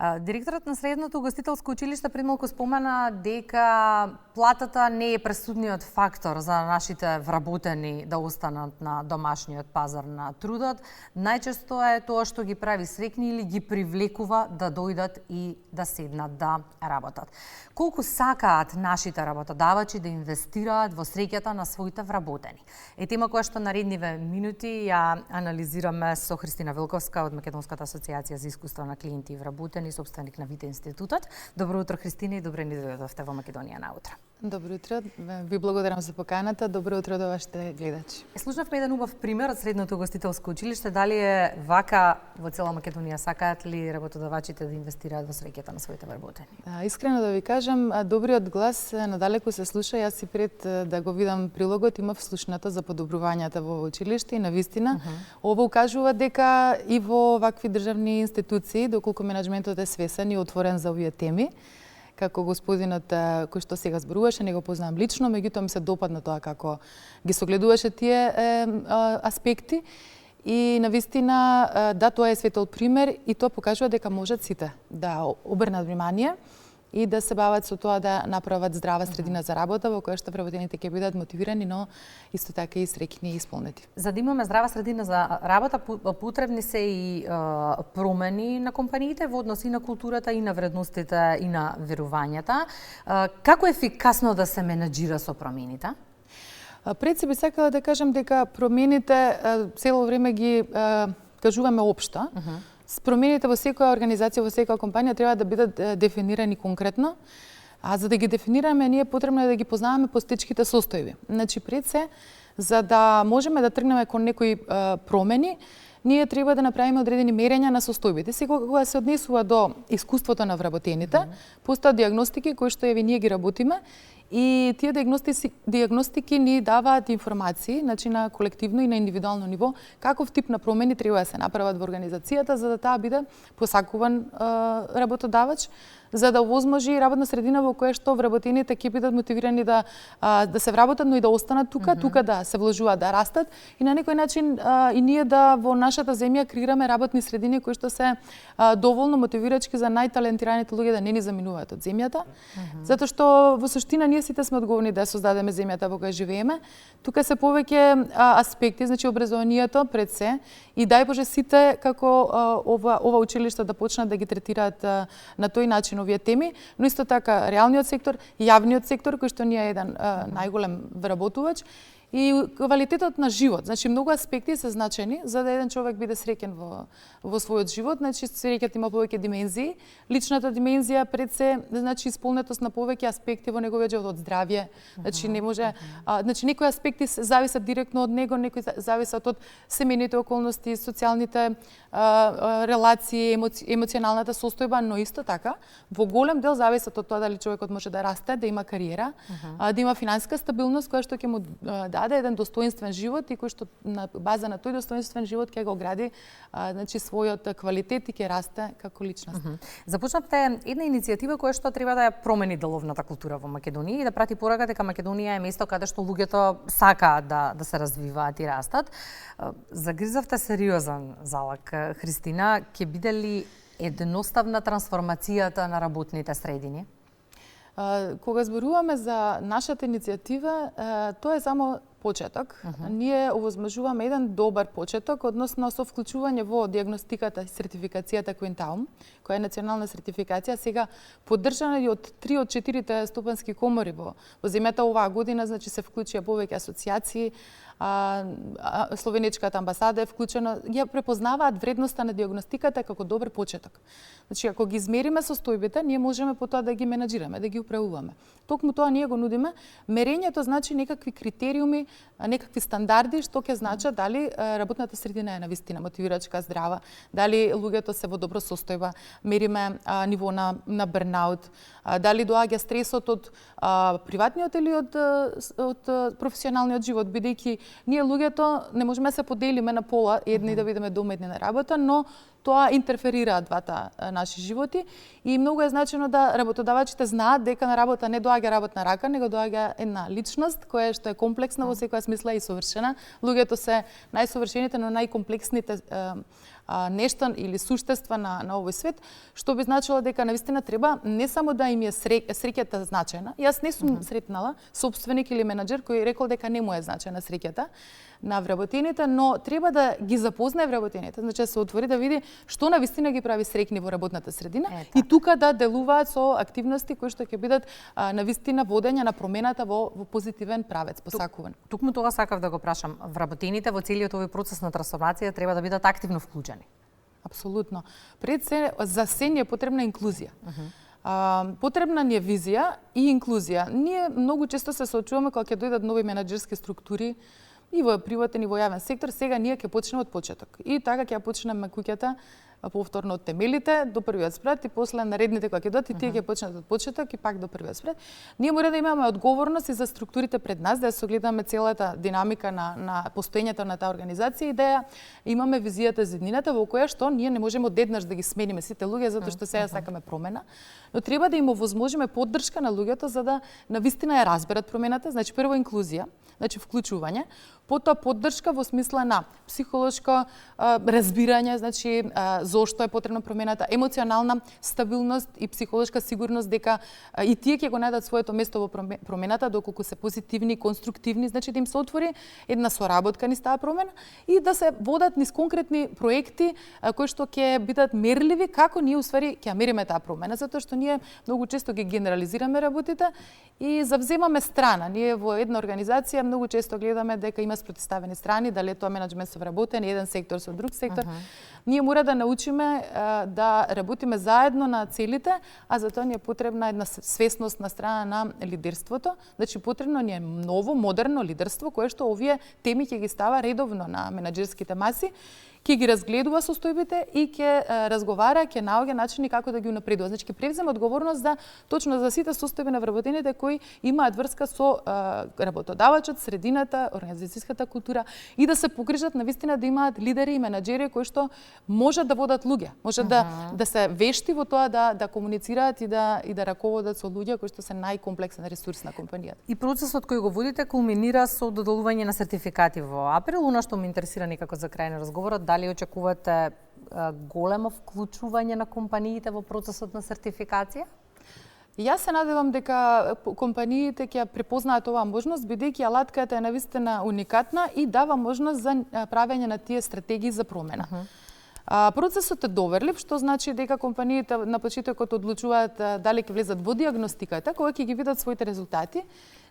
Директорот на Средното угостителско училиште пред малку спомена дека платата не е пресудниот фактор за нашите вработени да останат на домашниот пазар на трудот. Најчесто е тоа што ги прави среќни или ги привлекува да дојдат и да седнат да работат. Колку сакаат нашите работодавачи да инвестираат во среќата на своите вработени? Е тема која што наредниве минути ја анализираме со Христина Велковска од Македонската асоциација за искуство на клиенти и вработени, собственик на Вите институтот. Добро утро, Христина, и добре ни дојдовте во Македонија наутро. Добро утро, ви благодарам за поканата. Добро утро до вашите гледачи. Слушнавме еден убав пример од Средното угостителско училиште. Дали е вака во цела Македонија? Сакаат ли работодавачите да инвестираат во среќата на своите вработени? Искрено да ви кажам, добриот глас надалеку се слуша. Јас и пред да го видам прилогот имав слушната за подобрувањата во училиште и навистина ово укажува дека и во вакви државни институции, доколку менаџментот е свесен и отворен за овие теми, како господинот кој што сега зборуваше, не го познавам лично, меѓутоа ми се допадна тоа како ги согледуваше тие аспекти. И навистина, да, тоа е светол пример и тоа покажува дека можат сите да обрнат внимание и да се бават со тоа да направат здрава средина за работа во која што вработените ќе бидат мотивирани, но исто така и среќни и исполнети. За да имаме здрава средина за работа, потребни се и промени на компаниите во однос и на културата, и на вредностите, и на верувањата. Како ефикасно да се менаџира со промените? Пред се би сакала да кажам дека промените цело време ги кажуваме општо. Промените во секоја организација, во секоја компанија треба да бидат дефинирани конкретно, а за да ги дефинираме ние потребно е да ги познаваме постичките состојби. Значи пред се, за да можеме да тргнеме кон некои промени, ние треба да направиме одредени мерења на состојбите. Сега кога се однесува до искуството на вработените, постојат диагностики кои што ние ги работиме. И тие диагностики ни даваат информации, значи на колективно и на индивидуално ниво, каков тип на промени треба да се направат во организацијата за да таа биде посакуван работодавач, за да овозможи работна средина во која што вработените ќе бидат мотивирани да се вработат, но и да останат тука да се вложуваат, да растат и на некој начин и ние да во нашата земја креираме работни средини кои што се доволно мотивирачки за најталентираните луѓе да не ни заминуваат од земјата, затоа што во суштина ние сите сме одговорни да создадеме земјата во која живееме. Тука се повеќе аспекти, значи образованието пред се и дај Боже сите како ова училиште да почнат да ги третираат на тој начин овие теми, но исто така реалниот сектор, јавниот сектор кој што ни е еден најголем вработувач и квалитетот на живот. Значи многу аспекти се значени за да еден човек биде среќен во својот живот. Значи среќата има повеќе димензии. Личната димензија пред се значи исполнетост на повеќе аспекти во неговиот живот, од здравје. Значи не може значи некои аспекти зависат директно од него, некои зависат од семејните околности, социјалните релации, емоционалната состојба, но исто така во голем дел зависат од тоа дали човекот може да расте, да има кариера, да има финансиска стабилност која што ќе му даде еден достоинствен живот и кој што на база на тој достоинствен живот ќе го гради значи својот квалитет и ќе расте како личност. Започнавте една иницијатива која што треба да ја промени деловната култура во Македонија и да прати порака дека Македонија е место каде што луѓето сакаат да се развиваат и растат. Загризавте сериозен залак, Христина, ќе биде ли едноставна трансформацијата на работните средини? Кога зборуваме за нашата иницијатива, тоа е само почеток. Ние овозможуваме еден добар почеток, односно со вклучување во диагностиката и сертификацијата Quintaum, која е национална сертификација, сега поддржана и од 3 од 4 стопански комори во земјата оваа година, значи се вклучија повеќе асоциации, Словенечката амбасада е вклучена, ја препознаваат вредноста на диагностиката како добар почеток. Значи, ако ги измериме состојбите, ние можеме потоа да ги менаџираме, да ги управуваме. Токму тоа ние го нудиме. Мерењето значи некакви критериуми, некакви стандарди што ќе значат дали работната средина е навистина мотивирачка, здрава, дали луѓето се во добро состојба, мериме ниво на бернаут, дали доаѓа стресот од приватниот или од професионалниот живот, бидејќи ние луѓето не можеме да се поделиме на пола, едни да бидеме дома, едни на работа, но тоа интерферира двата наши животи и многу е значено да работодавачите знаат дека на работа не доаѓа работна рака, него доаѓа една личност која што е комплексна во секоја смисла и совршена. Луѓето се најсовршените, но најкомплексните нешто или суштества на овој свет, што би значило дека навистина треба не само да им е среќата значајна. Јас не сум сретнала собственик или менаџер кој рекол дека не му е значајна среќата на вработените, но треба да ги запознае вработените, значи да се отвори да види што навистина ги прави среќни во работната средина и тука да делуваат со активности кои што ќе бидат навистина водење на промената во позитивен правец, посакуван. Тукму тоа сакав да го прашам. Вработените во целиот овој процес на трансформација треба да бидат активно вклучени. Апсолутно. Пред се, за се ни е потребна инклузија. Потребна ни е визија и инклузија. Ние многу често се соочуваме кога ќе дојдат нови менаџерски структури и во приватен и во јавен сектор, сега ние ќе почнеме од почеток. И така ќе почнеме куќата повторно од темелите до првиот спрат и после наредните кога ќе додат и тие ќе почнат од почеток и пак до првиот спрат. Ние мора да имаме одговорност и за структурите пред нас, да ја согледаме целата динамика на постоењето на таа организација и да ја имаме визијата за иднината во која што ние не можеме одеднаш да ги смениме сите луѓе затоа што сега сакаме промена, но треба да им овозможиме поддршка на луѓето за да навистина ја разберат промената, значи прво инклузија, значи вклучување, потоа поддршка во смисла на психолошко разбирање, значи зошто е потребна промената, емоционална стабилност и психолошка сигурност дека и тие ќе го најдат своето место во промената доколку се позитивни, конструктивни, значи да им се отвори една соработка низ таа промена и да се водат низ конкретни проекти кои што ќе бидат мерливи како ние уствари ќе ја мериме таа промена, затоа што ние многу често ги генерализираме работите и завземаме страна. Ние во една организација многу често гледаме дека има спротивставени страни, дали тоа менаџмент со вработен, еден сектор со друг сектор. Ние мора да научиме да работиме заедно на целите, а за тоа ни е потребна една свесност на страна на лидерството. Значи потребно ни е ново, модерно лидерство кое што овие теми ќе ги става редовно на менаџерските маси, ќе ги разгледува состојбите и ќе разговара, ќе наоѓа начини како да ги унапредува. Значи ќе превземе одговорност за точно за сите состојби на вработените кои имаат врска со работодавачот, средината, организацијската култура и да се погрижат навистина да имаат лидери и менаџери кои што можат да водат луѓе, можат да се вешти во тоа да комуницираат и да раководат со луѓе кои што се најкомплексен ресурс на компанијата. И процесот кој го водите кулминира со доделување на сертификати во април, она што ме интересира некако за крај на разговорот, дали очекувате големо вклучување на компаниите во процесот на сертификација? Јас се надевам дека компаниите ќе препознаат оваа можност, бидејќи алатката е навистина уникатна и дава можност за правење на тие стратегии за промена. Процесот е доверлив, што значи дека компаниите на почетокот одлучуваат дали ќе влезат во диагностиката, кога ќе ги видат своите резултати.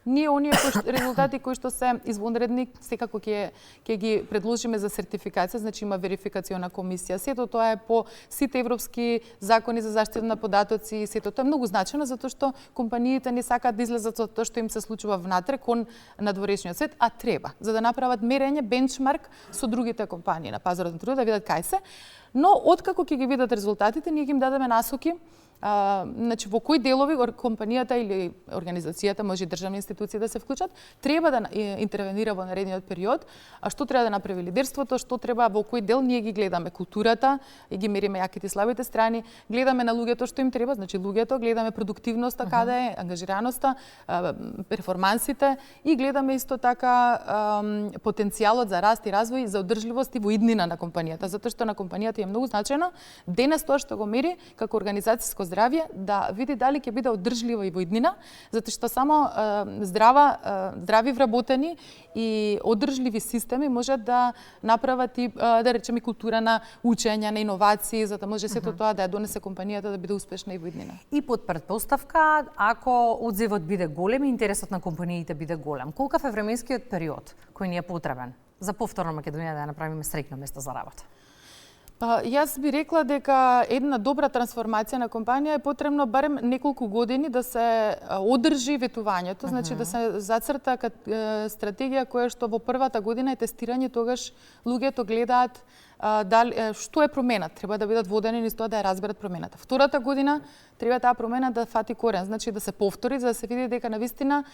Ние оние резултати кои што се извонредни секако ќе ги предложиме за сертификација, значи има верификациона комисија. Сето тоа е по сите европски закони за заштита на податоци, сето тоа е многу значено затоа што компаниите не сакаат да излезат од тоа што им се случува внатре кон надворешниот свет, а треба за да направат мерење бенчмарк со другите компании на пазарот на трудот да видат кај се. Но откако ќе ги видат резултатите, ние ги им дадеме насоки значи во кои делови компанијата или организацијата, може и државни институции да се вклучат, треба да интервенира во наредниот период, а што треба да направи лидерството, што треба во кој дел ние ги гледаме културата и ги мериме јаките и слабите страни, гледаме на луѓето што им треба, значи луѓето, гледаме продуктивноста каде е, ангажираноста, перформансите и гледаме исто така потенцијалот за раст и развој, за одржливост и во иднина на компанијата, затоа што на компанијата е многу значено денес тоа што го мери како организацијско здравје да види дали ќе биде одржлива и во иднина, затоа што само здрави вработени и одржливи системи можат да направат и да речеме култура на учење, на иновации, за да може сето тоа да ја донесе компанијата да биде успешна и во иднина. И под претпоставка, ако одзивот биде голем и интересот на компаниите биде голем, колкав е временскиот период кој ни е потребен за повторно Македонија да ја направиме среќно место за работа? Јас би рекла дека една добра трансформација на компанија е потребно барем неколку години да се одржи ветувањето, значи да се зацрта стратегија која што во првата година е тестирање, тогаш луѓето гледаат што е промена, треба да бидат водени низ тоа да ја разберат промената. Втората година треба таа промена да фати корен, значи да се повтори за да се види дека навистина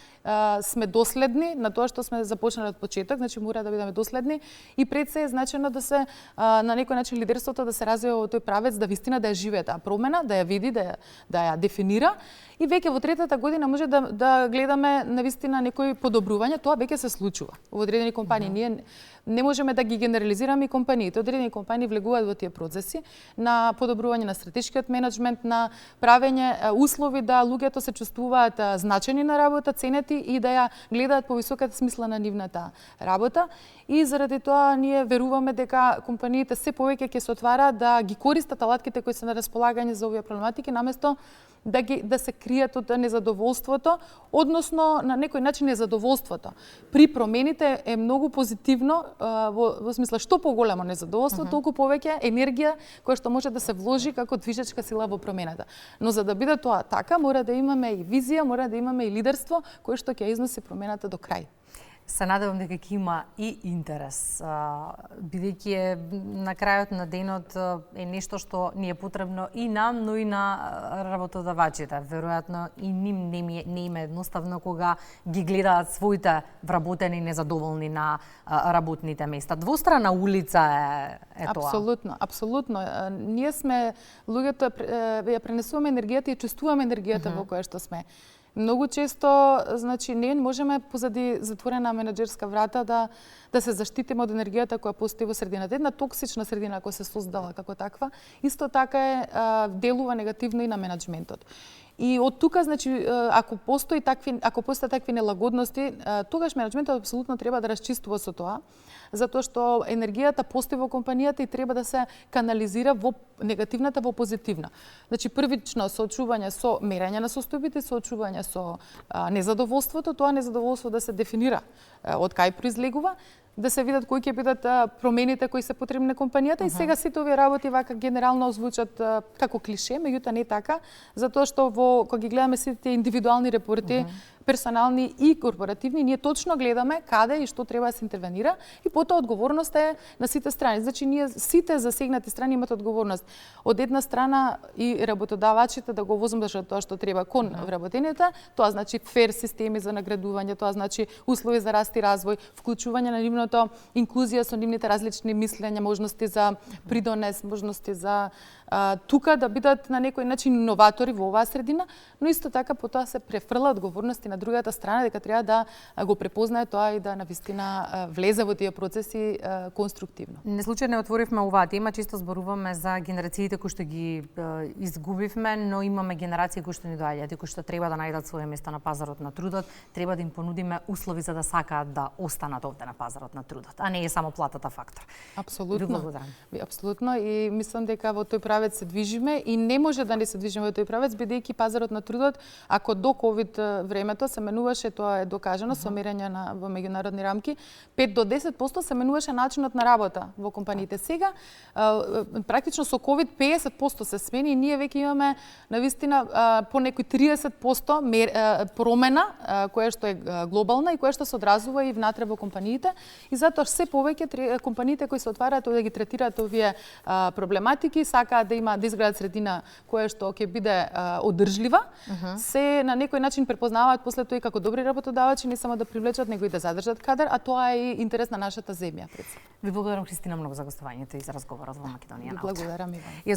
сме доследни на тоа што сме започнале од почеток, значи мора да бидеме доследни и пред се е значено да се на некој начин лидерството да се развива во тој правец, да вистина да ја живее таа промена, да ја види, да ја дефинира и веќе во третата година може да гледаме навистина некои подобрувања, тоа веќе се случува во одредени компании. Ние не можеме да ги генерализираме компаниите. средни компании влегуваат во тие процеси на подобрување на стратешкиот менеджмент, на правење услови да луѓето се чувствуваат значени на работа, ценети и да ја гледаат по високата смисла на нивната работа. И заради тоа ние веруваме дека компаниите се повеќе ќе се отвараат да ги користат алатките кои се на располагање за овие проблематики, наместо да се кријат од незадоволството, односно на некој начин незадоволството. При промените е многу позитивно, во смисла што поголемо незадоволство, толку повеќе енергија која што може да се вложи како движечка сила во промената. Но за да биде тоа така, мора да имаме и визија, мора да имаме и лидерство кое што ќе износи промената до крај. Се надевам дека ќе има и интерес, бидејќи на крајот на денот е нешто што ни е потребно и нам, но и на работодавачите. Веројатно и ним не им е едноставно кога ги гледаат своите вработени незадоволни на работните места. Двустрана улица е тоа. Апсолутно, апсолутно. Ние сме луѓето ја пренесуваме енергијата и чувствуваме енергијата во која што сме. Многу често, значи, не можеме позади затворена менаџерска врата да се заштитиме од енергијата која постои во средината. Една токсична средина која се создала како таква, исто така делува негативно и на менаџментот. И од тука, значи, ако постои такви нелагодности, тогаш менаџментот апсолутно треба да расчистува со тоа, затоа што енергијата постои во компанијата и треба да се канализира во негативната во позитивна. Значи, првично соочување со мерење на состојбите, соочување со незадоволството, тоа незадоволство да се дефинира од кај произлегува, да се видат кои ќе бидат промените кои се потребни на компанијата. И сега сите овие работи вака генерално звучат како клише, меѓутоа не е така, затоа што кога ги гледаме сите индивидуални репорти, персонални и корпоративни, ние точно гледаме каде и што треба да се интервенира и потоа одговорноста е на сите страни. Значи ние сите засегнати страни имаат одговорност. Од една страна и работодавачите да го возможат тоа што треба кон вработените, тоа значи фер системи за наградување, тоа значи услови за раст и развој, вклучување на нивното инклузија со нивните различни мислења, можности за придонес, можности за тука да бидат на некој начин иноватори во оваа средина, но исто така потоа се префрла одговорности на другата страна дека треба да го препознае тоа и да навистина влезе во тие процеси конструктивно. Неслучајно отворивме оваа тема, често зборуваме за генерациите кои што ги изгубивме, но имаме генерации кои што ни доаѓаат и кои што треба да најдат свое место на пазарот на трудот, треба да им понудиме услови за да сакаат да останат овде на пазарот на трудот, а не е само платата фактор. Апсолутно. Апсолутно и мислам дека во тој правец се движиме и не може да не се движиме во тој правец бидејќи пазарот на трудот, ако до ковид времето се менуваше, тоа е докажано со мерење во меѓународни рамки, 5 до 10% се менуваше начинот на работа во компаниите. Сега практично со ковид 50% се смени и ние веќе имаме навистина по некои 30% промена која што е глобална и која што се одразува и внатре во компаниите и затоа се повеќе компаниите кои се отвараат да ги третираат овие проблематики, сакаат да изградат средина која што ќе биде одржлива, се на некој начин препознаваат после тоа и како добри работодавачи, не само да привлечат, него и да задржат кадар, а тоа е и интерес на нашата земја. Ви благодарам, Христина, многу за гостувањето и за разговорот во Македонија. Благодарам и вам.